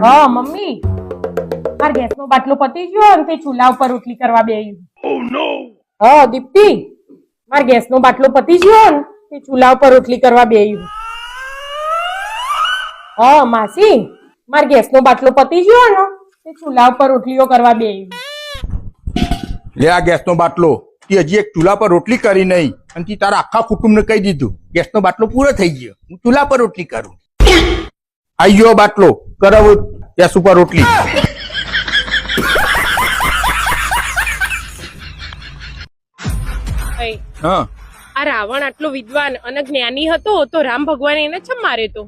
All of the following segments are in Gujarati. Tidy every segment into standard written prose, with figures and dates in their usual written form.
હા મમ્મી, માર ગેસ નો બાટલો પતી ગયો અને તે ચૂલા ઉપર રોટલી કરવા બેહી. હા દીપ્તિ, માર ગેસ નો બાટલો પતી ગયો ને તે ચૂલા ઉપર રોટલી કરવા બેહી. હા માસી, માર ગેસ નો બાટલો પતી ગયો ને તે ચૂલા ઉપર રોટલીઓ કરવા બેહી. લે આ ગેસ નો બાટલો, તે હજી એક ચૂલા પર રોટલી કરી નહીં અને તી તારા આખા કુટુંબને કહી દીધું ગેસ નો બાટલો પૂરો થઈ ગયો, હું ચૂલા પર રોટલી કરું. આઈ ગયો બાટલો, કરાવો ગેસ ઉપર રોટલી. હા, આ રાવણ આટલો વિદ્વાન અને જ્ઞાની હતો તો રામ ભગવાન એને ચમ માર્યો તો?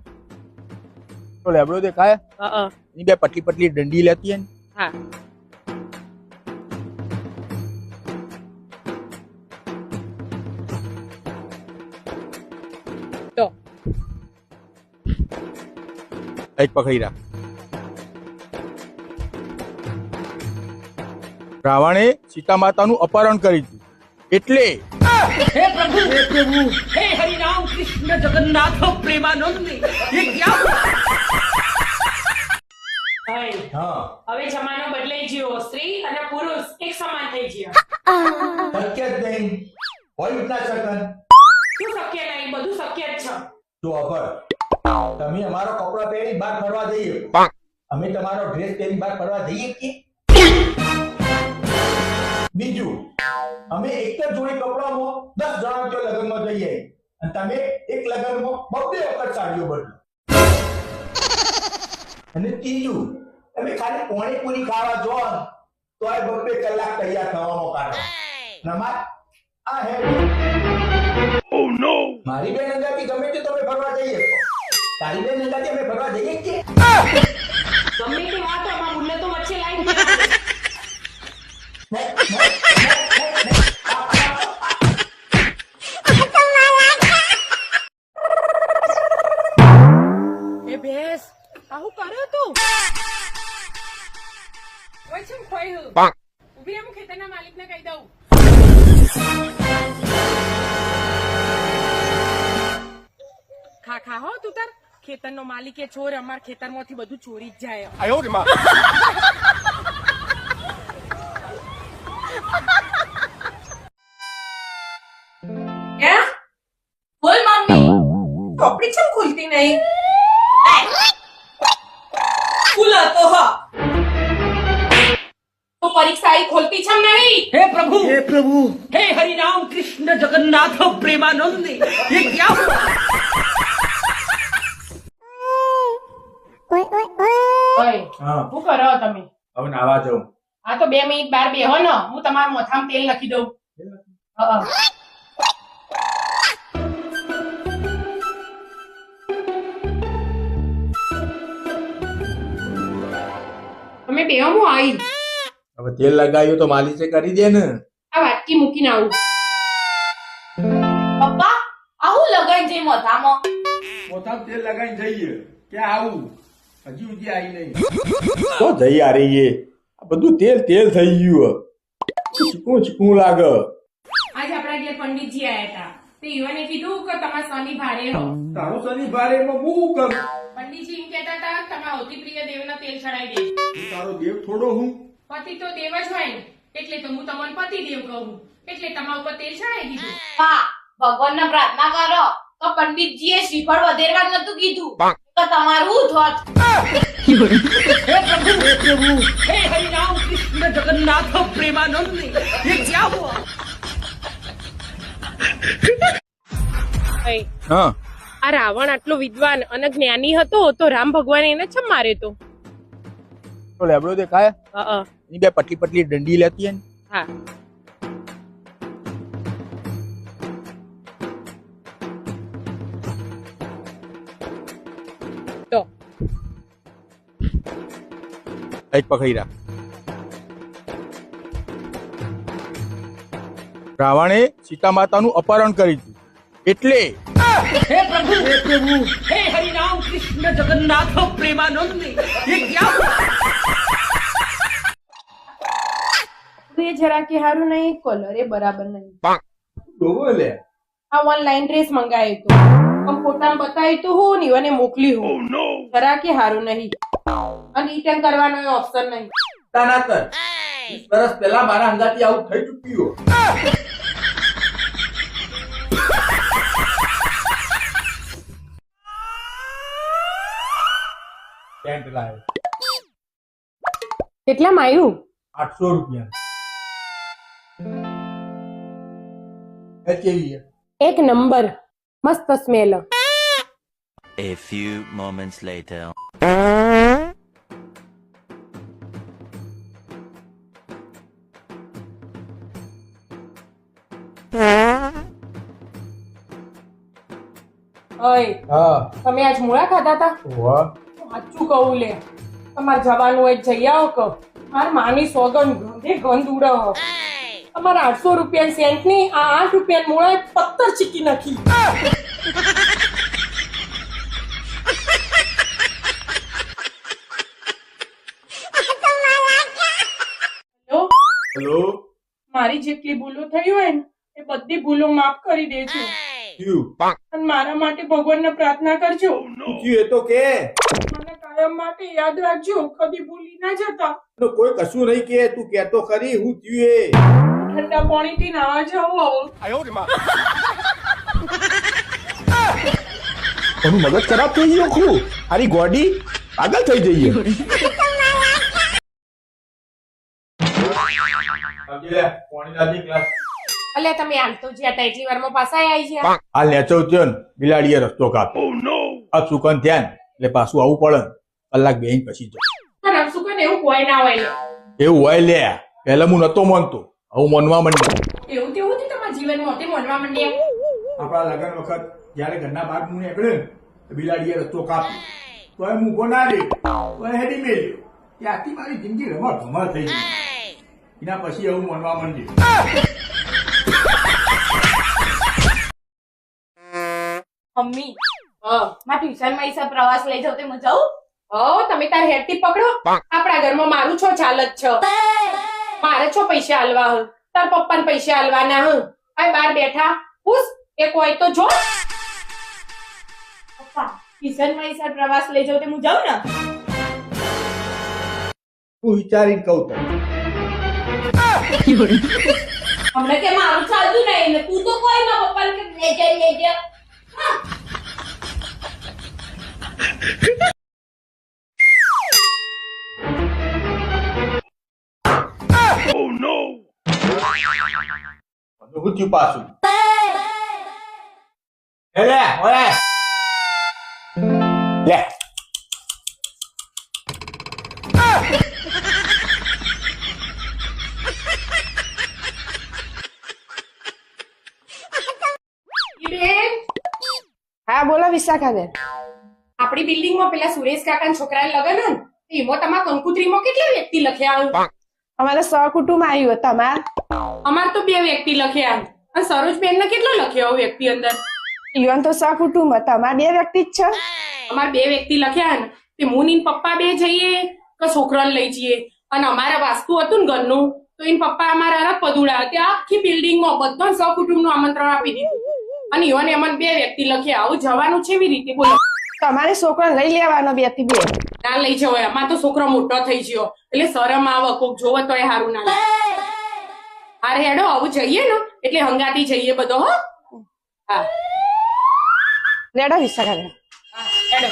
તો લેબડો દેખાય હા એની બે પતલી પતલી ડંડી લેતી હે ને. હા તો એક પકડી રાખ. રાવણે સીતા માતાનું અપહરણ કરી દીધું એટલે हे प्रभु हे हरि राम कृष्ण जगन्नाथ प्रेमानंद ये क्या હવે જમાનો બદલાઈ ગયો, સ્ત્રી અને પુરુષ એક સમાન થઈ ગયા. શક્ય જ નહીં, હોય જ ના શકે. શું શક્ય નહીં? બધું શક્ય જ છે. તો અભર તમે અમારો કપડા પહેરી બહાર ફરવા જઈએ, અમે તમારો ડ્રેસ પહેરી બહાર ફરવા જઈએ કે? બીજું, અમે એક જ જોડી કપડામાં 10 જણા જો લગ્નમાં જઈએ અને તમે એક લગ્નમાં 2 વખત સાડીઓ બદલો. અને ત્રીજું, તમે ખાલી પાણીપુરી ખાવા જો તો આ 2 કલાક તૈયાર થવાનો કારણ નમાજ આ હે. ઓ નો, મારી બેન અંગાથી ગમે તે તમે ફરવા જઈએ, તારી બેન અંગાથી અમે ફરવા જઈએ કે? ગમે તે વાત હોય, આમાં મુલ્લે તો વચ્ચે લાઈન એ ભેસ આવું કર્યો તું? ઓય છે ખોયું ઉભી રહે, હું ખેતરના માલિકને કહી દઉં. ખા હો તું તાર, ખેતરનો માલિક એ ચોર, અમાર ખેતરમાંથી બધું ચોરી જ જાય. આયો રે માં. બોલ મમ્મી, ટોપડી ચમ ખુલતી નહીં? ખુલા તો હા, તો પરીક્ષા आई ખોલતી ચમ નહીં? हे प्रभु हे हरि राम कृष्ण जगन्नाथ प्रेमानंद ये क्या हुआ ઓય હા, શું કરો તમે? હવે નાવા જાઉં. આ તો 2 મિનિટ બહાર બેહો ને, હું તમારા મોથામાં તેલ નાખી દઉં. હા તમે બેહો, હું આવી. હવે તેલ લગાવ્યું તો માલિશે કરી દે ને. આ વાટકી મૂકીને આવું. પપ્પા આવું લગાઈ જઈ મોઢામાં. પોતાનું તેલ લગાવીને જઈએ ક્યાં આવું? હજી સુધી આવી નહીં તો જઈ આ રહી. આ બધું તેલ તેલ થઈ ગયું, ચીકણું ચીકણું લાગે. આજ આપણા ઘેર પંડિતજી આયા હતા. તે યુવાને કીધું કે તમારા શનિ ભારે હો. તારું શનિ ભારે એમાં હું કરું? પંડિતજી એમ કહેતા હતા કે તમારા અતિ પ્રિય દેવના તેલ ચડાવી દેજો. તારો દેવ થોડો હું? પતિ તો દેવ જ હોય ને, એટલે તો હું તમને પતિ દેવ કહું, એટલે તમારા ઉપર તેલ ચડાવી દીધું. પપ્પા ભગવાનને પ્રાર્થના કરો તો પંડિતજીએ શ્રીફળ વધેરવા નતું કીધું તો તમારું થોત. हे प्रभु हे हरि राम कृष्ण जगन्नाथ प्रेमानंद ये क्या हुआ હા, આ રાવણ આટલો વિદ્વાન અને જ્ઞાની હતો તો રામ ભગવાન એને ચમ માર્યો તો? તો લેબડો દેખાય હા એની બે પતલી પતલી ડંડી લેતી હે ને. હા તો એક પકડી રાખ. રાવણે સીતા માતાનું અપહરણ કરી દીધું એટલે हे प्रभु हे हरि राम कृष्ण जगन्नाथ प्रेमानंद ये क्या हुआ એ જરા કે હારું નહીં, કલર એ બરાબર નહીં. બોલે આ ઓનલાઈન ડ્રેસ મંગાવ્યો તો, પણ ફોટામાં બતાવ્યું તો હું ને અને મોકલી હું, જરા કે હારું નહીં. અને રિટર્ન કરવાનો ઓપ્શન નહીં. તાનાતર 20 વર્ષ પહેલા મારા હંગાથી આવું થઈ ચૂક્યું. પેન્ટ લાવ્યો કેટલામાં આવ્યું? 800 રૂપિયા. એ કેવી છે? એક નંબર, મસ્ત smell. A few moments later. ઓય, હા તમે આજ મૂળા ખાધા હતા? વાહ સાચું કહું લે, તમારે જવાનું હોય તો જઈ આવો કે માર માની સોગન ગંધે ગંધ ઉડાવો. તમારા 800 રૂપિયા સેન્ટ ની આ 8 રૂપિયા મૂળા પત્તર ચીકી નાખી. હેલો, હેલો મારી જેટલી ભૂલો થઈ હોય ને એ બધી ભૂલો માફ કરી દેજો ક્યું અને મારા માટે ભગવાનને પ્રાર્થના કરજો. ક્યું એ તો કે મને કાયમ માટે યાદ રાખજો, કદી ભૂલી ના જતા. તો કોઈ કશું નહીં કે તું કેતો ખરી હું થયું એ ઠંડા પાણીથી નાવા જાઓ. એનું મગજ ખરાબ થઈ ગયું ખરું આરી ગોડી પાગલ થઈ જઈએ. અલ્યા તમે હાલ તો જ્યાં હતા એટલી વારમાં પાછા આવી ગયા. હાલ નેચો થયો ને બિલાડીએ રસ્તો કાપ્યો. આ સુકન થયા ને એટલે પાછું આવું પડે ને કલાક બેહીને પછી જાય. પણ આમ શું કહે ને એવું કોઈ ના હોય લે. એવું હોય લે પેલા હું નતો માનતો હું માનવા માંડ્યો. એવું તેવું નહીં તમારા જીવનમાં તે મોનવા માંડ્યા. આપણા લગ્ન વખત જયારે ઘરના બહાર હું નીકળ્યો ને તો બિલાડીએ રસ્તો કાપ્યો તો હું ઊભો ના રહ્યો તો હેડી મેલ્યો. ત્યાંથી મારી જિંદગી રમા ભમા થઈ ગઈ. એના પછી એવું માનવા માંડ્યું. મમ્મી માં ટ્યુશન માં ઈસા પ્રવાસ લઈ જાવ તે હું જાઉં? તમે તાર હેડથી પકડો. આપણા ઘરમાં મારું છો ચાલત છે. મારે છો પૈસા હાલવા હ, તાર પપ્પાને પૈસા હાલવાના હ. આ બાર બેઠા પૂછ એક હોય તો જો. પપ્પા ટ્યુશન માં ઈસા પ્રવાસ લઈ જાવ તે હું જાઉં ને? તું વિચારીને કહું તો હમણાં કે મારું ચાલતું નહીં ને તું તો કોઈ ના પપ્પાને કે લેજે. હું થયું પાછું લે ઓય લે હા બોલો વિશાખાબેન. આપણી બિલ્ડિંગમાં પેલા સુરેશ કાકાના છોકરાને લગન હન એમાં તમારા કંકુત્રીમાં કેટલા વ્યક્તિ લખ્યા? અમારે સહકુટુંબ આવ્યું તમાર અમાર તો 2 વ્યક્તિ લખ્યા અને સરોજબેન ને કેટલો લખ્યો વ્યક્તિ અંદર? ઈવન તો સહકુટુંબ તમાર 2 વ્યક્તિ જ છે. અમાર 2 વ્યક્તિ લખ્યા ને તે મુની પપ્પા 2 જઈએ કે છોકરાને લઈ જઈએ. અને અમારા વાસ્તુ હતું ને ઘરનું તો એન પપ્પા અમારા અરબ પદુડા તે આખી બિલ્ડિંગમાં બધા સહકુટુંબ નું આમંત્રણ આપી દીધું અને ઈવન એમાં 2 વ્યક્તિ લખ્યા. આવું જવાનું છે એવી રીતે બોલો? તમારે છોકરો લઈ લેવાનો 2 થી 2. ના લઈ જવાય, આમાં તો છોકરો મોટો થઈ ગયો એટલે શરમ આવે, કોક જોવે તો એ સારું ના લાગે. હારે હેડો આવું જઈએ ને એટલે હંગાતી જઈએ બધો. હો હા રેડો વિશાખાબેન. હેડો.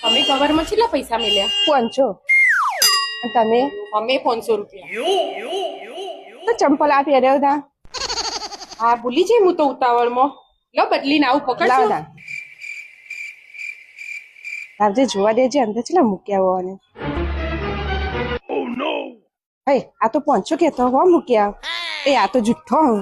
તમે કવરમાં કેટલા પૈસા મળ્યા? 500. અને તમે? અમે 500 રૂપિયા. તો ચંપલ આ પહેર્યો તા. હા ભૂલી જઈ હું તો ઉતાવળમાં. લો બદલીને આવું પકડજો. લાવ તા લાવજે જોવા દેજે અંદર ચલા મૂક્યા હોવાને. હે આ તો 500 કેતો હો મૂક્યા. એ આ તો જુઠ્ઠો હું.